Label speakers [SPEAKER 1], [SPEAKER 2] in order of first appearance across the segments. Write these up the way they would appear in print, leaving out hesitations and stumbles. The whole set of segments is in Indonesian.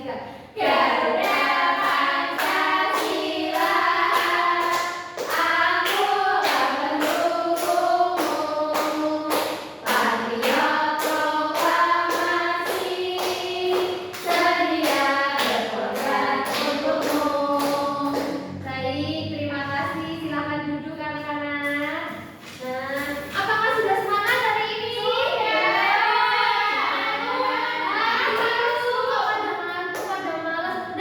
[SPEAKER 1] tiga. Garuda Pancasila, aku pendukungmu. Patriot proklamasi, sedia berkorban untukmu. Baik, terima kasih. Silakan duduk anak-anak. Nah, apakah sudah semangat hari ini? Sudah. Pada ngantuk, pada malas.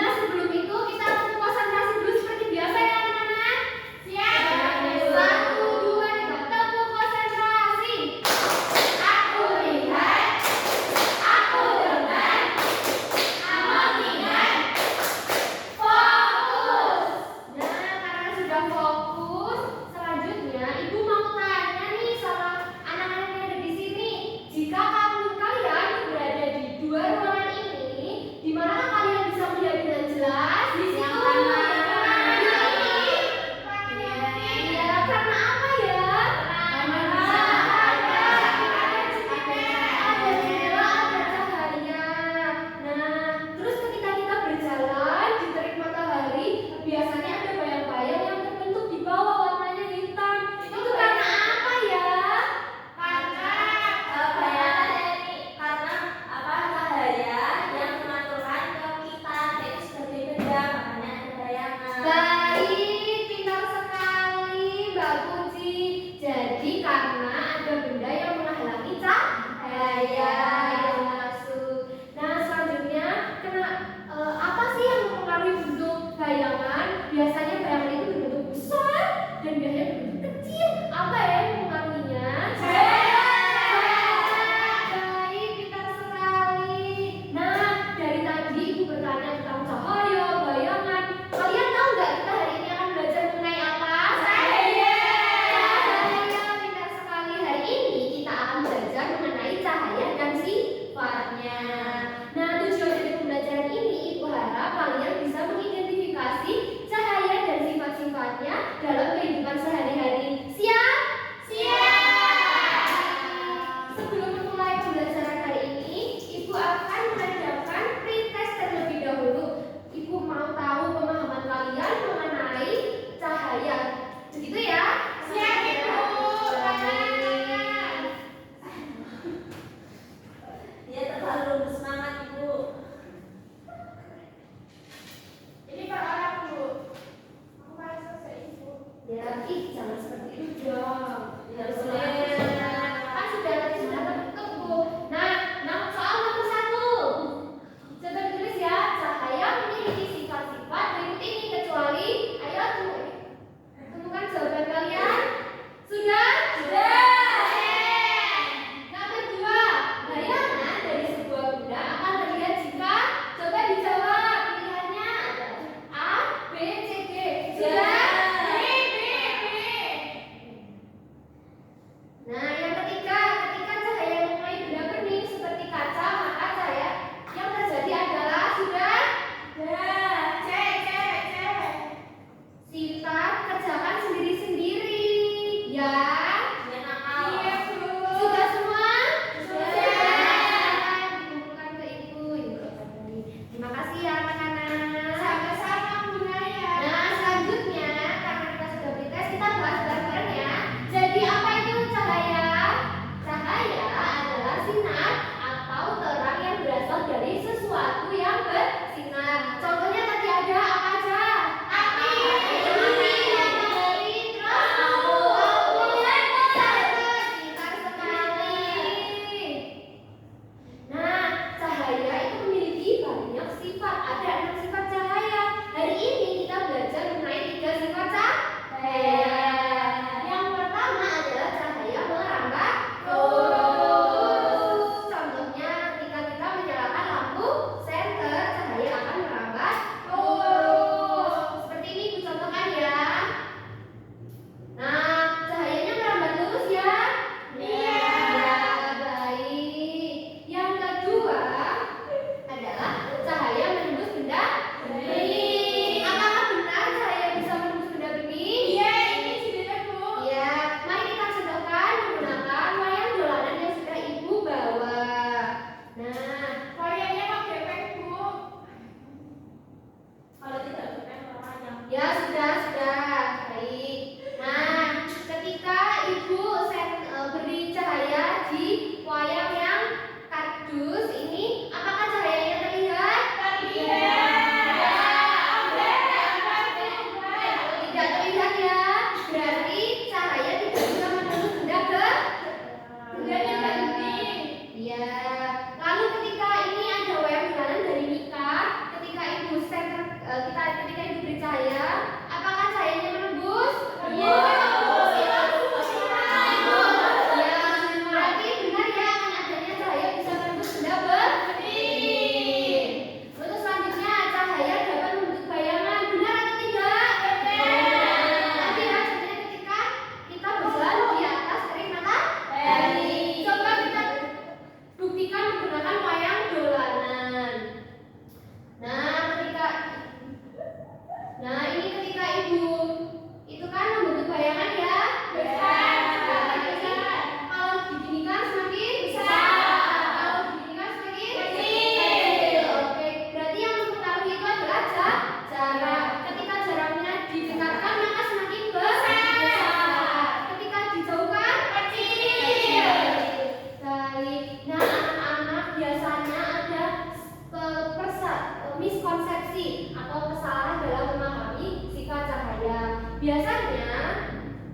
[SPEAKER 1] mispersepsi atau kesalahan dalam memahami sifat cahaya. Biasanya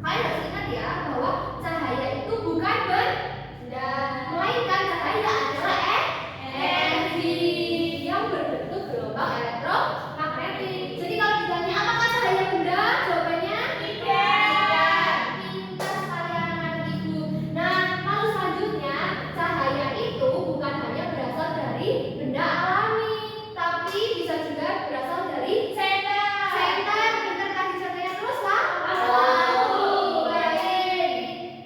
[SPEAKER 1] kalian harus ingat ya bahwa cahaya itu bukan benda, melainkan cahaya adalah energi yang berbentuk gelombang elektromagnetik. Jadi kalau ditanya apakah cahaya benda, jawabannya tidak. Pintar sekali anak-anak ibu. Nah, lalu selanjutnya cahaya itu bukan hanya berasal dari benda alami, tapi bisa juga berasal dari senter. Pintar kasih contohnya terus lah.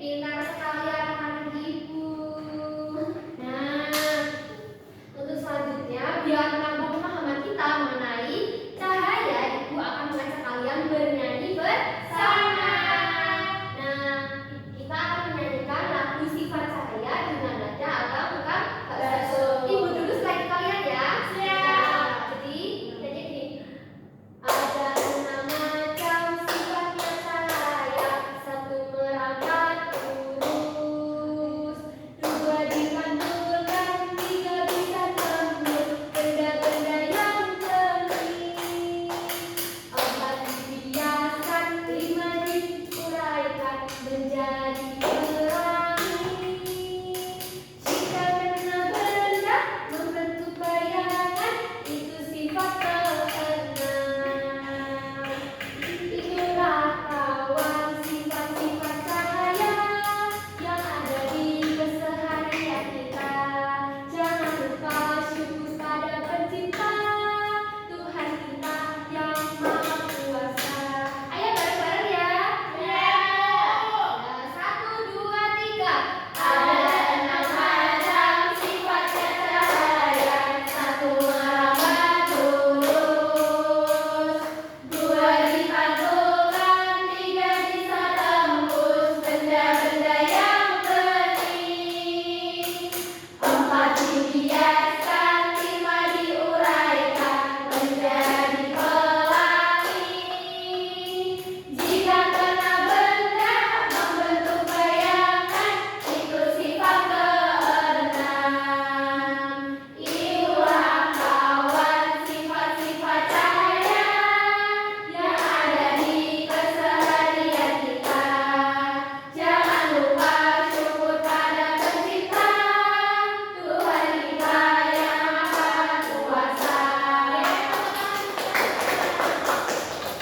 [SPEAKER 1] Pintar sekali anak-anak ibu. Nah, untuk selanjutnya biar menambah pemahaman kita mengenai cahaya, ibu akan mengajak kalian bernyanyi bersama. Nah, kita akan menyanyikan lagu sifat cahaya dengan nada abang bukan bakso. Ibu dulu slide kalian ya. Siap. Jadi nyanyi gini. Ada 6 macam sifatnya cahaya, 1 merambat lurus, 2 dipantulkan, 3 bisa tembus benda-benda yang jernih, 4 dibiaskan, 5 diuraikan menjadi pelangi. Jika kena benda membentuk bayangan, itu sifat keenam. Itulah kawan sifat-sifat cahaya yang ada di keseharian kita. Jangan lupa syukur pada Pencipta, Tuhan kita yang Maha Kuasa. Ayo bareng-bareng ya. Nah, 1, 2, 3. Ada 6 macam sifatnya cahaya, 1 merambat lurus, 2 dipantulkan, 3 bisa tembus benda-benda yang bening, 4 dibiaskan, 5 diuraikan menjadi pelangi. Jika kena benda membentuk bayangan, itu sifat keenam. Itulah kawan sifat-sifat cahaya yang ada di keseharian kita. Jangan lupa syukur pada Pencipta, Tuhan kita yang Maha Kuasa.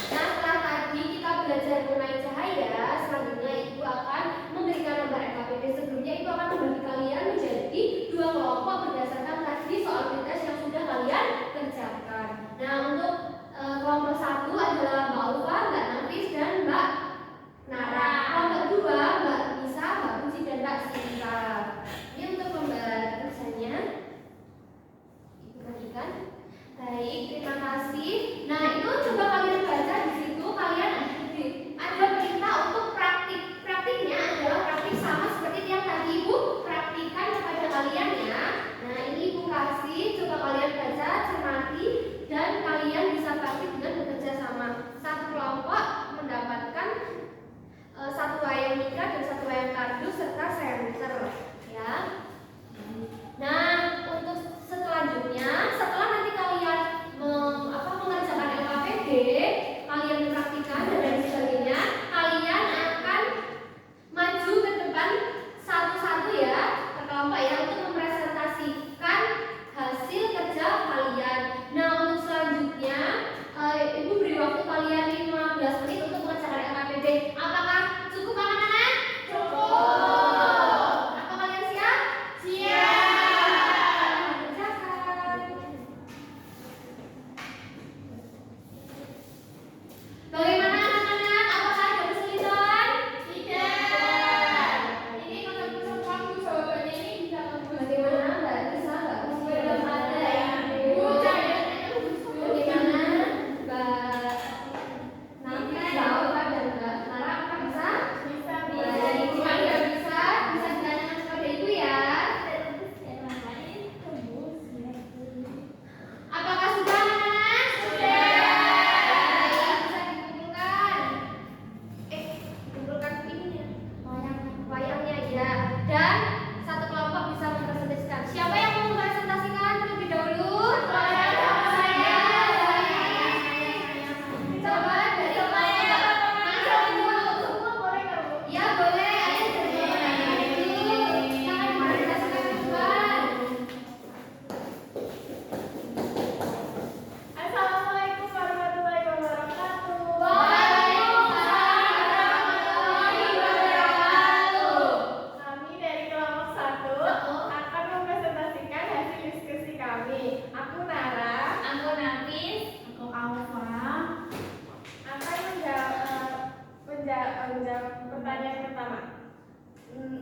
[SPEAKER 1] Nah, setelah tadi kita belajar mengenai cahaya, selanjutnya ibu akan memberikan nomor LKPD. Sebelumnya ibu akan membagi kalian menjadi 2 kelompok berdasarkan tadi soal pintas yang sudah kalian kerjakan. Nah, untuk kelompok 1 adalah Mbak Ulfa, Mbak Nafis, dan Mbak Nara. Kelompok 2 Mbak Nisa, Mbak Puji, dan Mbak Sinta. Ini untuk pembahasannya ibu bagikan. Baik, terima kasih. Nah, itu coba kalian baca di situ, kalian ada perintah untuk praktik. Praktiknya adalah praktik sama seperti yang tadi ibu praktikan kepada kalian ya. Nah, ini ibu kasih, coba kalian baca, cermati, dan kalian bisa praktik dengan bekerja sama. Satu kelompok mendapatkan 1 wayang mika dan 1 wayang kardus serta senter ya. Nah, untuk selanjutnya, setelah nanti kalian mengerjakan LKPD,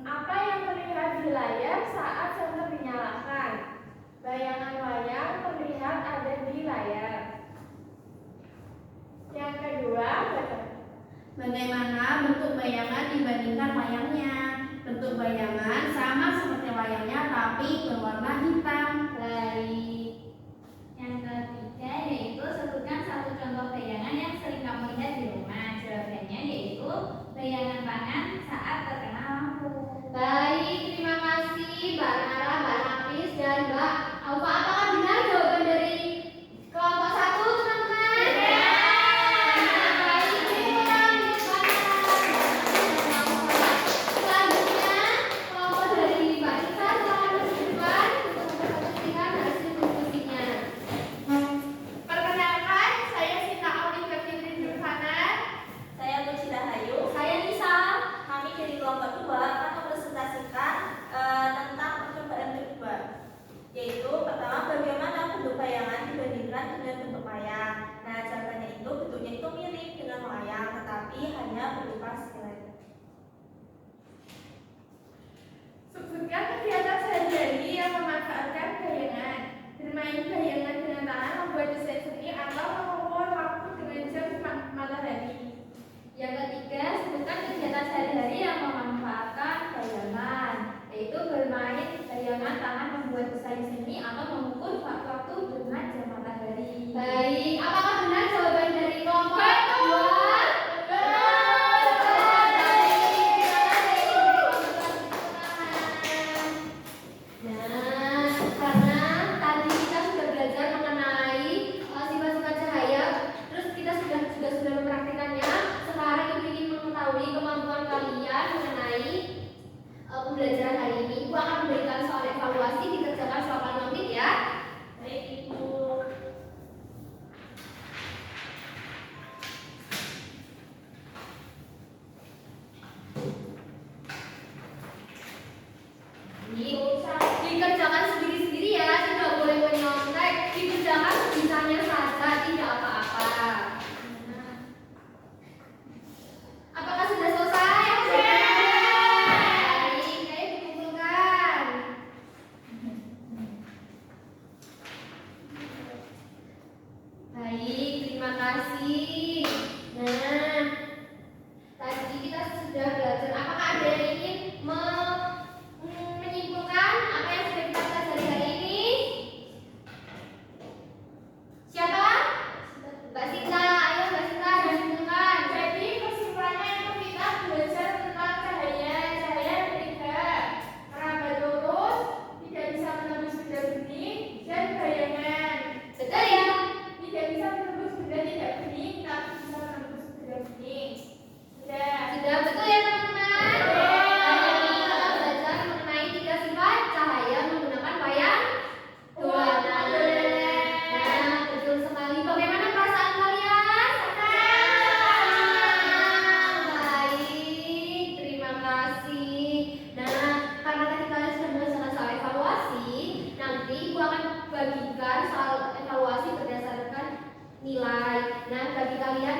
[SPEAKER 2] Apa yang terlihat di layar saat senter dinyalakan? Bayangan wayang terlihat ada di layar. Yang kedua,
[SPEAKER 3] bagaimana bentuk bayangan dibandingkan wayangnya? Bentuk bayangan sama seperti wayangnya tapi berwarna hitam.
[SPEAKER 1] Baik.
[SPEAKER 4] Yang ketiga yaitu sebutkan satu contoh bayangan yang sering kamu lihat di rumah. Jawabannya yaitu bayangan tangan saat terkena lampu.
[SPEAKER 1] Baik, terima kasih Mbak Nara, Mbak Nafis, dan Mbak Alfa. Apakah benar jawaban dari kelompok 1, teman-teman?
[SPEAKER 2] Ya.
[SPEAKER 1] Baik, silakan Mbak Nara. Selanjutnya, kelompok dari Mbak Nisa, silakan menunjukkan untuk memperhatikan hasil diskusinya.
[SPEAKER 2] perkenalkan, saya Sinta Aulia Fitri Julfana.
[SPEAKER 4] Saya Puji Rahayu.
[SPEAKER 1] Saya Nisa.
[SPEAKER 4] Kami dari kelompok 2 akan mempresentasikan tentang percobaan kedua, yaitu pertama bagaimana bentuk bayangan dibandingkan dengan bentuk wayang. Nah, jawabannya itu bentuknya itu mirip dengan wayang, tetapi hanya berupa silet.
[SPEAKER 2] Sebutkan kegiatan sehari-hari yang memanfaatkan bayangan. Bermain bayangan dengan tangan, membuat desain seni, atau mengukur waktu dengan jam matahari.
[SPEAKER 1] Yang ketiga, sebutkan kegiatan sehari-hari yang memanfaatkan bayangan, yaitu bermain bayangan tangan, membuat desain seni, atau mengukur waktu dengan jam matahari. Baik, apakah benar jawaban dari kelompok 2? Nah, karena tadi kita sudah belajar mengenai sifat-sifat cahaya, terus kita sudah mempraktikannya. Sekarang Ibu ingin mengetahui kemampuan kalian mengenai pembelajaran hari ini. Ibu akan memberikan soal evaluasi, dikerjakan selama 5 menit ya.
[SPEAKER 4] Baik, Ibu.
[SPEAKER 1] Dikerjakan sendiri-sendiri ya, tidak boleh menyontek. Dikerjakan sebisanya saja, tidak apa-apa. Apakah sudah selesai? Baik, ayo dikumpulkan. Baik, terima kasih. Nah, tadi kita sudah belajar. Apakah ada yang ingin menyimpulkan apa yang sudah kita pelajari hari ini? Siapa? Mbak Sinta, ayo Mbak Sinta disimpulkan.
[SPEAKER 2] Jadi kesimpulannya itu kita belajar tentang cahaya. Cahaya bertiga, meraba lurus, tidak bisa menembus benda bening, dan bayangan.
[SPEAKER 1] Betul ya?
[SPEAKER 2] Tidak bisa menembus benda tidak bening, tapi bisa menembus benda bening. Sudah.
[SPEAKER 1] Sudah betul ya teman-teman? Hari ini kita belajar mengenai 3 sifat cahaya menggunakan wayang warna. Nah, betul sekali. Bagaimana perasaan kalian? Baik, terima kasih. Nah, karena tadi kalian sudah mengerjakan soal evaluasi, nanti Ibu akan bagikan soal evaluasi berdasarkan nilai. Nah, bagi kalian